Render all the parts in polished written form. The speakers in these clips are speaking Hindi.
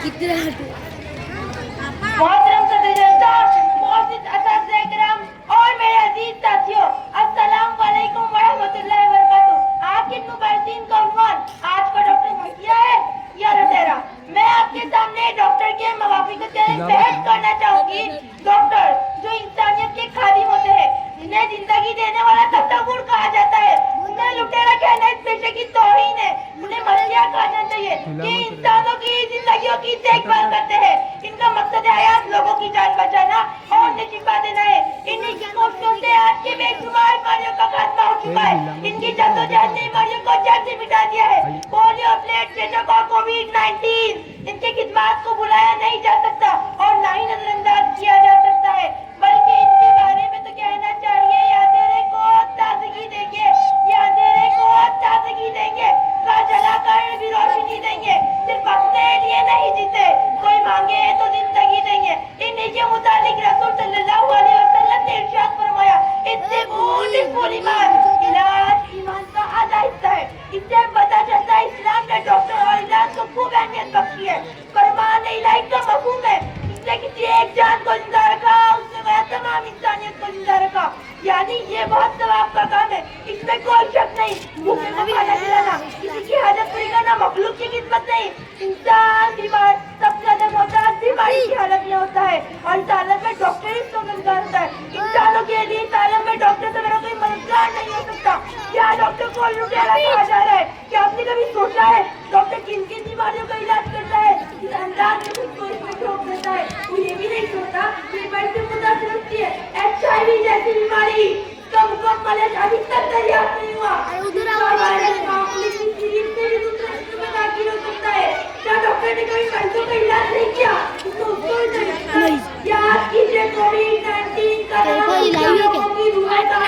मोहतरम सदर जलसा, मोअज़्ज़िज़ असातिज़ा इकराम और मेरे अजीज साथियों, अस्सलाम वालेकुम वरहमतुल्लाहि वबरकातुहू। आपके मुबारकीन का उन्वान आज का डॉक्टर मसिया है या लुटेरा। मैं आपके सामने डॉक्टर के मवाक़िफ़ को बहस करना चाहूंगी। डॉक्टर जो इंसानियत के खादिम होते हैं, जिन्हें जिंदगी देने वाला तसव्वुर कहा जाता है, उन्हें लुटेरा कहना इस पेशे की तौहीन है। उन्हें मसिया कहना चाहिए कि इंसानों की जिंदगियों की देखभाल करते हैं। इनका मकसद हयात लोगों की जान बचाना और उन्हें शिफा देना है। इन्हीं की कोशिशों से आज के बेशुमार बीमारियों का खात्मा हो चुका है। इनकी जद्दोजहद ने बीमारियों को जड़ से मिटा दिया है। पोलियो, प्लेग, चेचक और कोविड-19 इनकी खिदमत को भुलाया नहीं जा सकता और ना ही नजरअंदाज किया जा सकता है, बल्कि इनके बारे में तो कहना चाहिए ये अंधेरे को ताजगी देंगे, ये अंधेरे को ताजगी देंगे, जलाकर भी रोशनी देंगे। सिर्फ अपने लिए नहीं जीते, कोई मांगे तो जिंदगी देंगे। इन्हीं के मुतालिक रसूल सल्लल्लाहु अलैहि वसल्लम ने इरशाद फरमाया, इससे फुल ईमान, इलाज ईमान का आधा हिस्सा है। इससे पता चलता है इस्लाम ने डॉक्टर और इलाज को खूब अहमियत बख्शी है। फरमान इलाही का मफहूम है, इसने किसी एक जान को जिंदा रखा, उसने वह तमाम इंसानियत को जिंदा रखा। यानी ये बहुत सवाब का काम है, इसमें कोई शक नहीं। भूखे को खाना खिलाना, किसी की हाजत पूरी करना मखलूक की खिदमत नहीं। इंसान बीमार सबसे ज्यादा मोहताज बीमारी की हालत में होता है और इस हालत में डॉक्टर ही उसको मददगार होता है। इंसानों के लिए इस हालत में डॉक्टर से मेरा कोई मददगार नहीं हो सकता। क्या डॉक्टर को लुटेरा कहा जा रहा है? क्या आपने कभी सोचा है डॉक्टर किन किन बीमारियों का इलाज करता है? इस अंदाज में खुद को इसमें ठोक देता है। वो ये भी नहीं सोचता कि बीमारी से मुतासिर होती है HIV जैसी बीमारी का मुकम्मल अभी तक दरियाफ्त नहीं हुआ। क्या डॉक्टर ने कभी मरीजों का इलाज नहीं किया? याद कीजिए कोविड-19 का लोगों की रूह का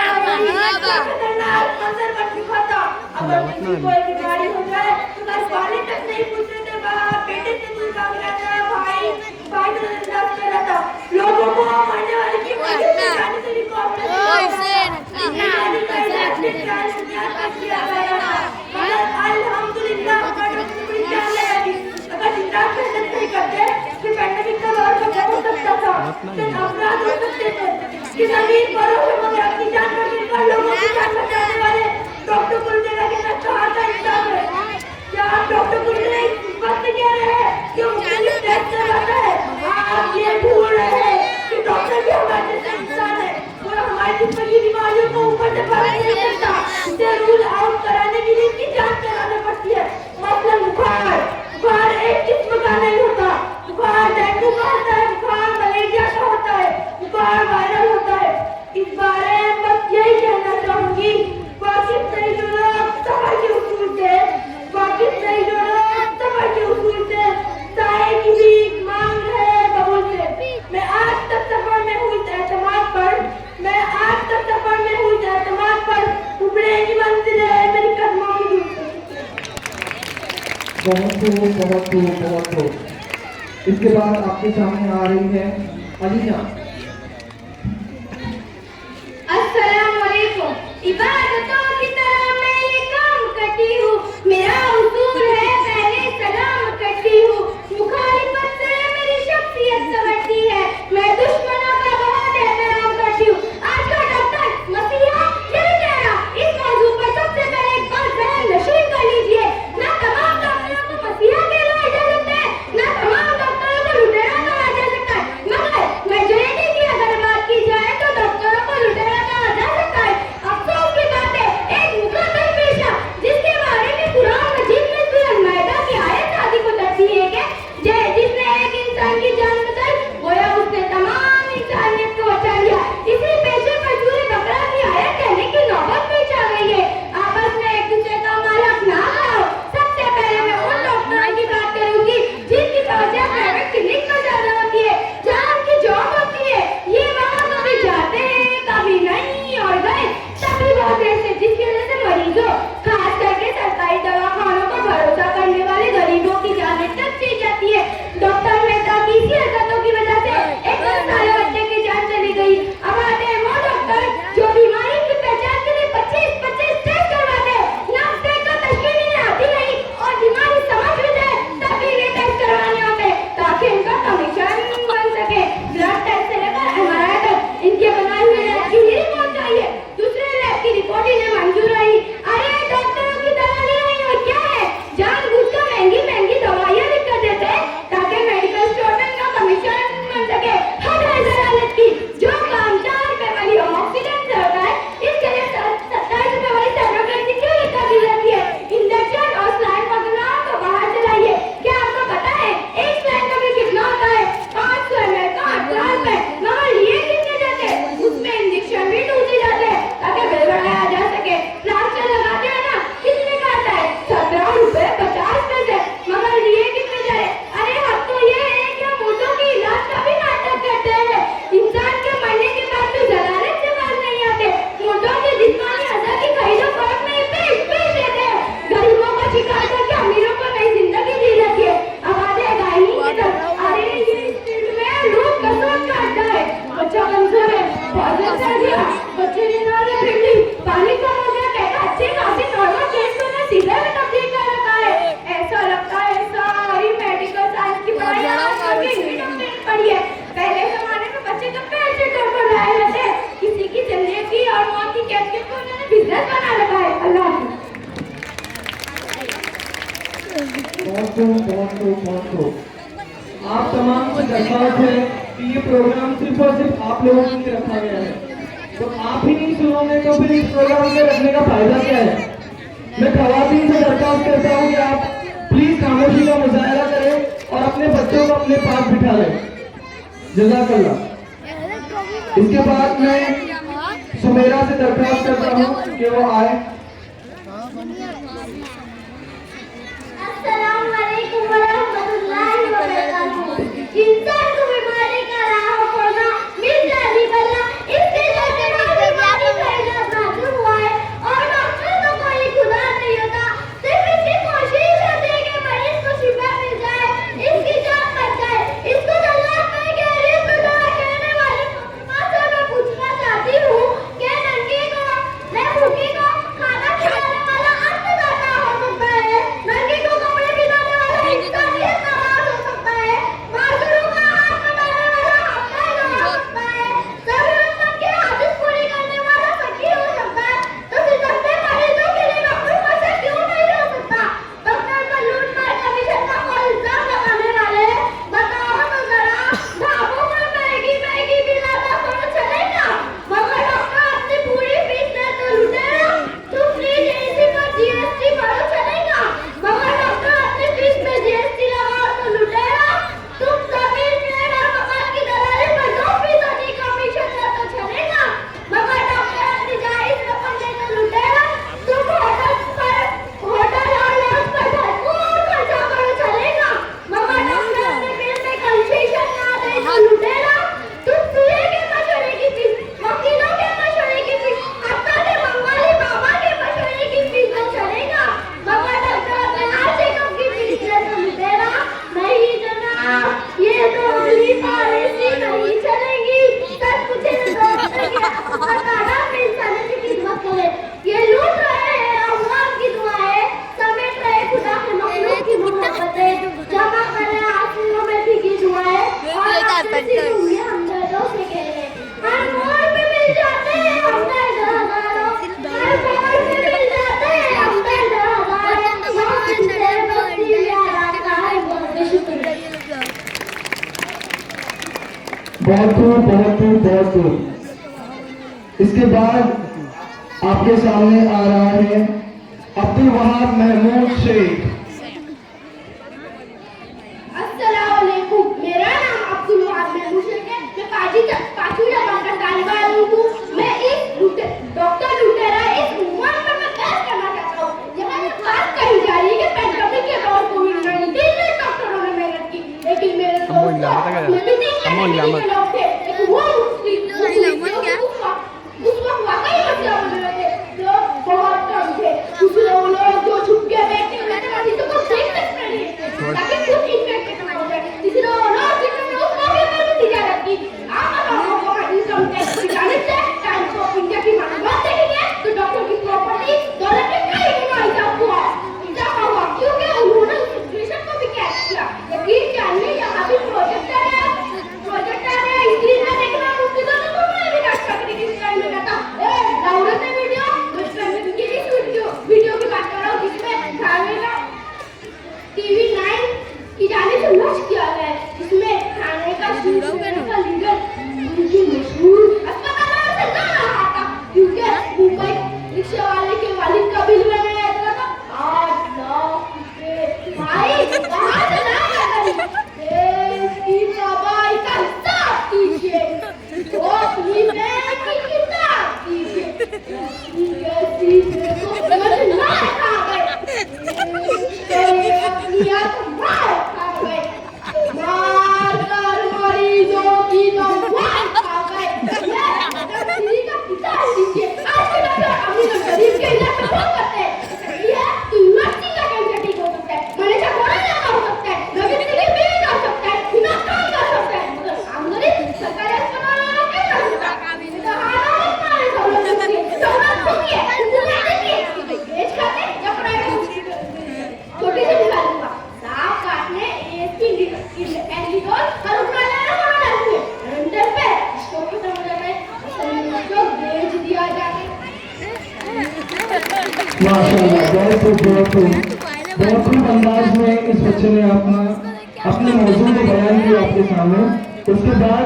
खतरनाक मंजर बन चुका था। अगर किसी को एक बीमारी हो जाए तो घर वाले तक नहीं पूछते थे, बाप बेटे से दूर भाग रहा था, भाई तो इलाज कर रहा था। लोगों को मरने वाले की वजह से जाने से भी अल्हम्दुलिल्लाह अगर जिंदा नहीं करते कि पैंडेमिक का दौर खत्म हो सकता था, फिर अपराध हो सकते थे कि जमीन पर मगर अपनी जान पर गिरकर लोगों की जान बचाने वाले डॉक्टर को लुटेरा के साथ कहा था इंसान है। क्या आप डॉक्टर को लुटेरा इस बात से कह रहे हैं कि वो मुख्तलिफ टेस्ट करवाता है? आप ये भूल रहे हैं कि डॉक्टर भी हमारे जैसा इंसान है और हमारी जिस्म की बीमारियों को ऊपर से फर्क नहीं करता। उसे रूल आउट कराने के लिए इसकी जांच करानी पड़ती है। मतलब बुखार एक किस्म का नहीं होता। बुखार डेंगू का होता है, बुखार मलेरिया का होता है, बुखार वायरल होता है। इस बारे में बस यही कहना चाहूंगी, वाकिफ नहीं जो लोग सफर के उसूल से, वाकिफ नहीं जो लोग सफर के उसूल से साए की भीख मांग रहे हैं बबूल से। मैं आज तक सफर में हुई एतमाद पर उबड़े की मंजिल है मेरी कदमों की दूर। बहुत खूब। इसके बाद आपके सामने आ रही है अलीना। अस्सलाम वालेकुम। इबादतों की तरह मैं ये काम करती हूँ, मेरा उसूल है पहले सलाम करती हूँ। मुखालिफत से मेरी शख्सियत संवरती है, मैं दुश्मनों का बहुत एहतराम करती हूँ। आज का डॉक्टर मसीहा ये कह रहा, इस मौजूद पर सबसे पहले एक बात ज़हन नशीन कर लीजिए, ना तमाम डॉक्टरों को मसीहा कहलाया जा सकता है, ना तमाम डॉक्टरों को लुटेरा कहा जा सकता है। मगर मैं जो ये बहुत आप तमाम की दरख्वास्त है कि ये प्रोग्राम सिर्फ और सिर्फ आप लोगों के लिए रखा गया है, तो आप ही नहीं सुनोगे तो फिर इस प्रोग्राम के रखने का फायदा क्या है। मैं खवातीन से दरख्वास्त करता हूँ कि आप प्लीज खामोशी का मुजाहरा करें और अपने बच्चों को अपने पास बिठा लें। जज़ाकल्लाह। इसके बाद मैं सुमेरा से दरख्वास्त करता हूँ कि वो आए। अस्सलाम वालेकुम वरहमतुल्लाहि वबरकातुहू। इंसान को बीमारी का राह खोजना मिल जानी बल्ला इसके जैसे बीमारी का इलाज मालूम हुआ है और डॉक्टर तो कोई खुदा नहीं होता, सिर्फ इसकी कोशिश होती है कि मरीज को शिफा मिल जाए, इसकी जान बच जाए। इसको अल्लाह में के रिज़्क़ दुआ कहने वाली मोहम्मद से मैं पूछना चाहती हूँ कि नंगी को मैं भूखी को खाना खिलाने वाला अन्नदाता हो सकता है, नंगी को कपड़े पहनाने वाला इंसानियत नवाज हो सकता है, मासूरों का हाथ बनाने वाला हमदर्द हो सकता है, सभी उम्मत के हादिस पूरी करने वाला फकीर हो सकता है, तो सितमते मरीजों के लिए डॉक्टर मशा क्यों नहीं हो सकता। डॉक्टर पर लूट मार कमीशन का कोई इल्जाम लगाने वाले बताओ तो जरा, ढाबों पर महंगी बिलाना कौन चलेगा, मगर डॉक्टर अपनी पूरी फीस ले तो लुटेरा, तुम फ्री जेसी पर जीएसटी भरो चलेगा, मगर डॉक्टर अपनी फीस में जीएसटी लगाओ तो लुटेरा, तुम जमीन फ्लैट और मकान की दलाली पर 2% कमीशन ले तो चलेगा, मगर डॉक्टर अपनी जायज रकम ले तो लुटेरा, तुम होटल और लॉज पर भरपूर खर्चा करो चलेगा, मगर डॉक्टर अपने बिल में कंसेशन ना दे तो लुटेरा, तुम दूल्हे के मशवरे की फीस, वकीलों के मशवरे की फीस, हत्ता के बंगाली बाबा के मशवरे की फीस तो चलेगा, मगर डॉक्टर अपने हर चेकअप की फीस ले तो लुटेरा। नहीं जनाब, ये तो अगली पॉलिसी नहीं चलेगी, सच पूछे तो डॉक्टर के सरकारा में इंसानियत की खिदमत करे, ये लूट रहे हैं अवाम की दुआएं, समेट रहे खुदा के मखलूक की मोहब्बतें, जमा करे आंसुओं में भीगी दुआएं और अपनी उंगलियां हमदर्दों से कह रहे हर मोड़ पे मिल जाते हैं हमदर्द हजारों, हर मोड़ पे मिल जाते हैं हमदर्द हजारों, मोहम्मद से बस्ती प्यारा का है बहुत शुक्रिया। बहुत खूब। इसके बाद आपके सामने आ रहा है अब्दुल वहाब महमूद शेख। अस्सलाम वालेकुम, मेरा नाम अब्दुल वहाब महमूद शेख है, मैं पांचवी जमात का तालिबा हूँ। मैं इस डॉक्टर लुटेरा इस उम्र पर मैं बहस करना चाहता हूँ। यहाँ ये बात कही जा रही है कि पेंडेमिक के दौर कोविड-19 में डॉक्टरों ने मेहनत की, लेकिन मेरे दोस्त लोग थे, लेकिन वो उस वक्त वाकई बच्चे बन रहे थे जो बहुत कम थे। कुछ लोग जो छुप के बैठे हुए थे मरीजों को देख सकते नहीं थे ताकि कुछ इन्फेक्शन ना हो जाए, किसी लोग जिन्होंने उस मौके पर भी तिजारत की। आप लोगों को इनकम टैक्स दिखाने से टाइम्स ऑफ इंडिया की मालूमात देखेंगे तो डॉक्टर की प्रॉपर्टी डॉलर के कई गुना इजाफा हुआ क्योंकि उन्होंने उस सिचुएशन को भी कैच किया। यकीन जानिए यहाँ भी प्रोजेक्टर है स्क्रीन में देखना मुझे तो तुम्हें भी काट सकती है किस टाइम में कहता डाउनलोड है वीडियो की बात कर रहा हूँ जिसमें खाने का टीवी 9 की जाने से लॉन्च किया गया है, जिसमें खाने का शूट करने का लीडर उनकी मशहूर अस्पताल से ना रहा था क्योंकि मुंबई रिक्शा वाले के वालिद का बिल मैंने ऐसा था 8 लाख रुपए। भाई कहाँ से लाएगा की कमाई का हिसाब कीजिए तो अपनी बहन की किताब कीजिए कैसी देखो ना खा गए अपनी मार खा गए मार कर मरीजों की दवा खा गए किसी का किताब कीजिए आजकल अपनी गरीब के इलाज में बहुत करते हैं ये तो यूनिवर्सिटी का कैंसर ठीक हो सकता है, मलेशिया कोरोना का हो सकता है, नवीन की बीवी का हो सकता है, बिना काम का हो सकता है, मगर आम गरीब सरकारी अस्पताल वालों के कर सकता है। तो हालांकि सारे सहूलत होती है बेच खाते या प्राइवेट छोटी सी मिसाल दूंगा सांप काटने एंटीडोल और उपरा लेना होना डालते हैं रेंटल पे स्टॉक खत्म हो जाता है जो बेच दिया जाता है। माशाल्लाह बहुत खूब। बहुत ही अंदाज में इस बच्चे ने अपने मौजू को बयान किया आपके सामने। उसके बाद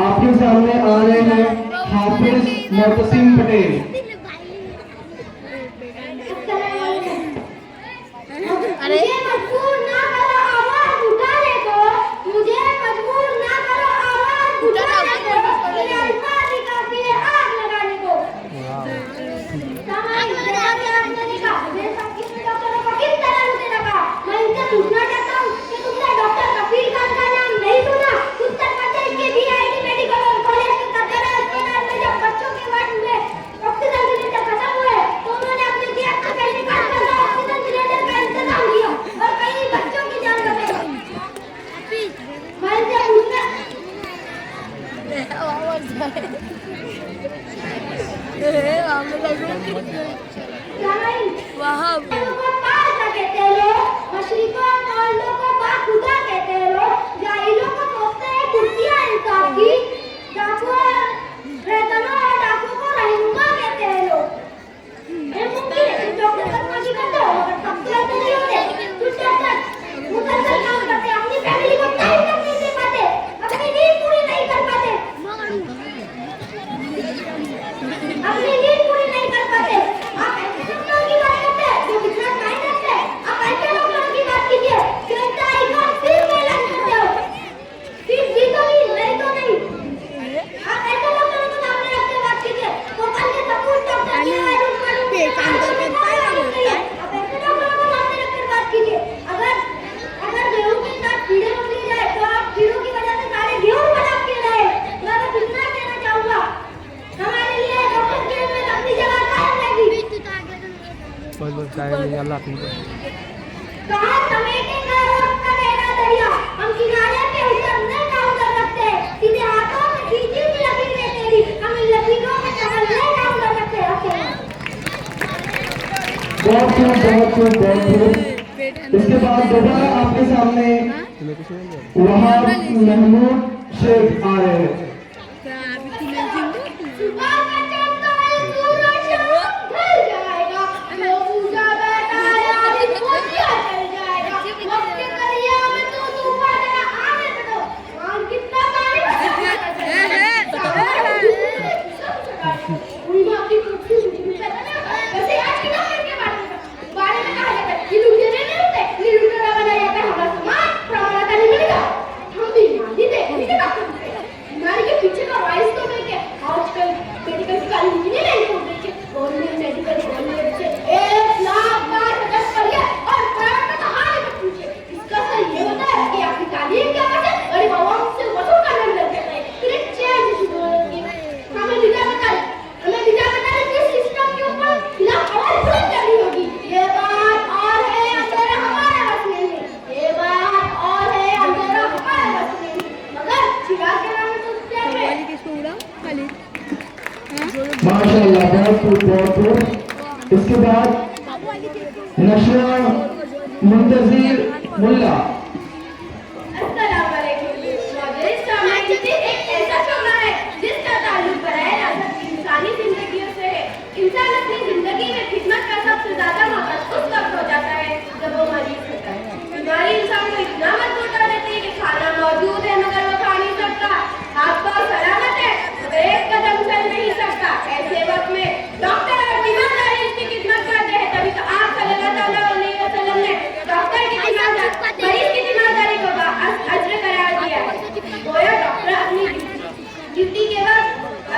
आपके सामने आ रहे हैं हाफिज मोहतसिम पटेल। मुझे मजबूर ना करो आवाज उठाने को, मुझे मजबूर ना करो आवाज उठाने को, मेरे अल्फाज ही काफी है आग लगाने को। सामान्य बदलाव के आग लगने का मेरे साथ किसने डॉक्टरों को किस तरह उसे रखा। मैं इनसे पूछना चाहता हूँ कि तुमने डॉक्टर कफील खान का नाम नहीं सुना? उत्तर प्रदेश के बीआईटी मेडिकल कॉलेज के सदर अस्पताल में जब बच्चों के वार्ड में ऑक्सीजन सिलेंडर खत्म हुए तो उन्होंने अपने जेब से पैसे निकाल कर ऑक्सीजन सिलेंडर का इंतजाम किया और कई बच्चों की जान बचाई। मैं इनसे पूछना वहाँ को पाल कहते हैं लोग, मशरिकों और लोगों को बाखुदा कहते हैं लोग, जाहिलों को सोचते हैं कुर्सियां इंसाफ की, डाकुओं रेतनों और डाकुओं को रहनुमा कहते हैं लोग। ये मुमकिन है तुम डॉक्टर बदमाशी करते हो मगर सबसे ऐसे नहीं होते। कुछ डॉक्टर मुसलसल काम करते हैं, अपनी फैमिली को टाइम तक नहीं दे पाते, अपनी नींद पूरी नहीं कर पाते, अपनी नींद पूरी नहीं कर पाते। आप ऐसे डॉक्टरों की बात करते हैं जो बिजनेस माइंड रखते हैं। आप ऐसे डॉक्टरों की बात कीजिए जो इतना आइकॉन फिल्म में लग सकते हो, फिर जीतोगी नहीं तो नहीं। आप ऐसे डॉक्टरों को सामने रख के बात कीजिए भोपाल के सपूत डॉक्टर की रूप में आप ऐसे डॉक्टरों को सामने रख कर बात कीजिए। अगर गेहूं के साथ कीड़े पकड़ जाए तो आप कीड़ों की वजह से सारे गेहूं खराब किए रहे। मैं बस इतना कहना चाहूंगा, हमारे लिए डॉक्टर के में अपनी जगह कायम रहेगी। कहाँ समेटेंगे रोड का गहरा दरिया, हम किनारे पे उतरने का उतर सकते हैं, सीधे हाथों में खींची हुई लकीरें तेरी, हम इन लकीरों में टहलने का उतर सकते हैं। बहुत खूब। इसके बाद दोबारा आपके सामने वहाब महमूद शेख आ रहे हैं। सुबह का चंद्रमा सूरज ढल जाएगा, जो पूजा बैठा यार पूजा चल जाएगा, वक्त के दरिया में तो तूफान है आने दो, मान कितना पानी उनका की कुर्सी मुझे पता ना। वैसे आज की डॉक्टर के बारे में कहा जाता है कि लुटेरे नहीं होते, लुटेरा बनाया जाता है हमारा समाज, हमारा का नहीं मिलेगा। हम भी नहीं देखते डॉक्टर बीमारी के पीछे का राइज तो देखे। आजकल मेडिकल की क्वालिटी नहीं रही हो गई है, गवर्नमेंट मेडिकल कॉलेज से 1,05,000 पर है और प्राइवेट में तो हाल मत पूछिए। इसका सर ये होता है कि आपकी तालीम क्या है और आवाम से वसूल करने लग जाता है, फिर एक चेंज शुरू होती है। हमें लीडर बता किस सिस्टम के ऊपर खिलाफ आवाज बुलंद करनी होगी। ये बात और है अंदर हमारे बस में नहीं, ये बात और है अंदर हमारे बस में नहीं, मगर चिराग के नाम तो माशाअल्लाह, बहुत खूब। इसके बाद नशरा मुंतजिर मुल्ला। अस्सलाम वालेकुम। मौजूद सामने एक ऐसा शोबा है जिसका ताल्लुक बराह रास्त इंसानी जिंदगियों से है। इंसान अपनी जिंदगी में खिदमत का सबसे ज्यादा मकसद उस वक्त हो जाता है जब वो मरीज होता है। बीमारी इंसान को इतना मजबूत कर देती है कि खाना मौजूद है मगर वो खा नहीं सकता, हाथ पांव सलामत है मगर एक कदम चल नहीं सकता। ऐसे वक्त में डॉक्टर अगर ईमानदारी इसकी खिदमत करते हैं तभी तो आप सल्लल्लाहु अलैहि वसल्लम ने डॉक्टर की मरीज की ईमानदारी को अज्र करार दिया है। गोया डॉक्टर अपनी ड्यूटी के वक्त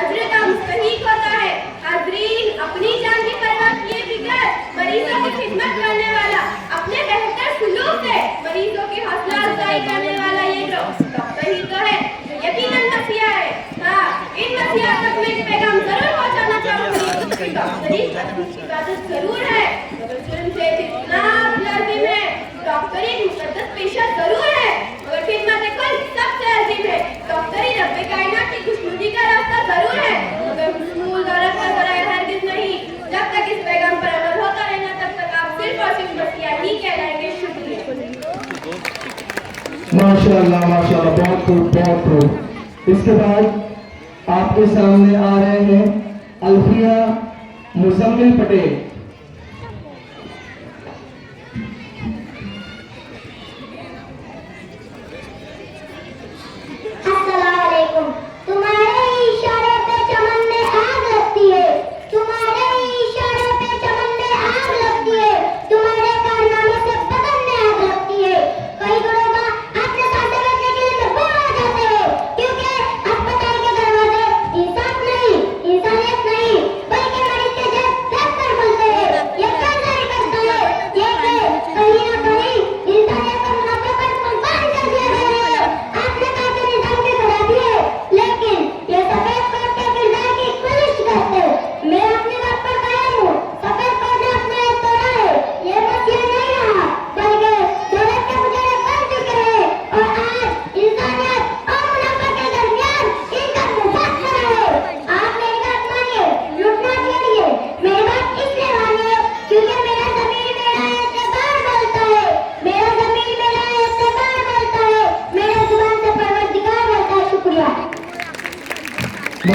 अज्र का मुस्तहीक होता है। हाज़रीन, अपनी जान की परवाह किए बगैर मरीजों की खिदमत करने वाला, अपने बेहतर सुलूक से मरीजों की हौसला अफजाई करने वाला ये डॉक्टर ही तो है जो यकीनन मसीहा है। हाँ, इन मसीहा तक मैं ये पैगाम जरूर पहुंचाना चाहूंगी। डॉक्टरी इबादत जरूर है मगर जुर्म से जितना लाजिम है। डॉक्टरी एक मुकद्दस पेशा जरूर है मगर खिदमत कुल सबसे अजीम है। डॉक्टरी रब्बे कायनात की खुशनुदी का रास्ता जरूर है मगर हुसूल दौलत का ज़राए हरगिज़ नहीं। जब तक इस पैगाम पर अमल होता रहेगा तब तक आप सिर्फ और सिर्फ मसीहा ही कहलाएंगे। शुक्रिया। माशाअल्लाह, बहुत खूब। इसके बाद आपके सामने आ रहे हैं अल्फिया मुजम्मिल पटेल।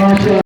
माशा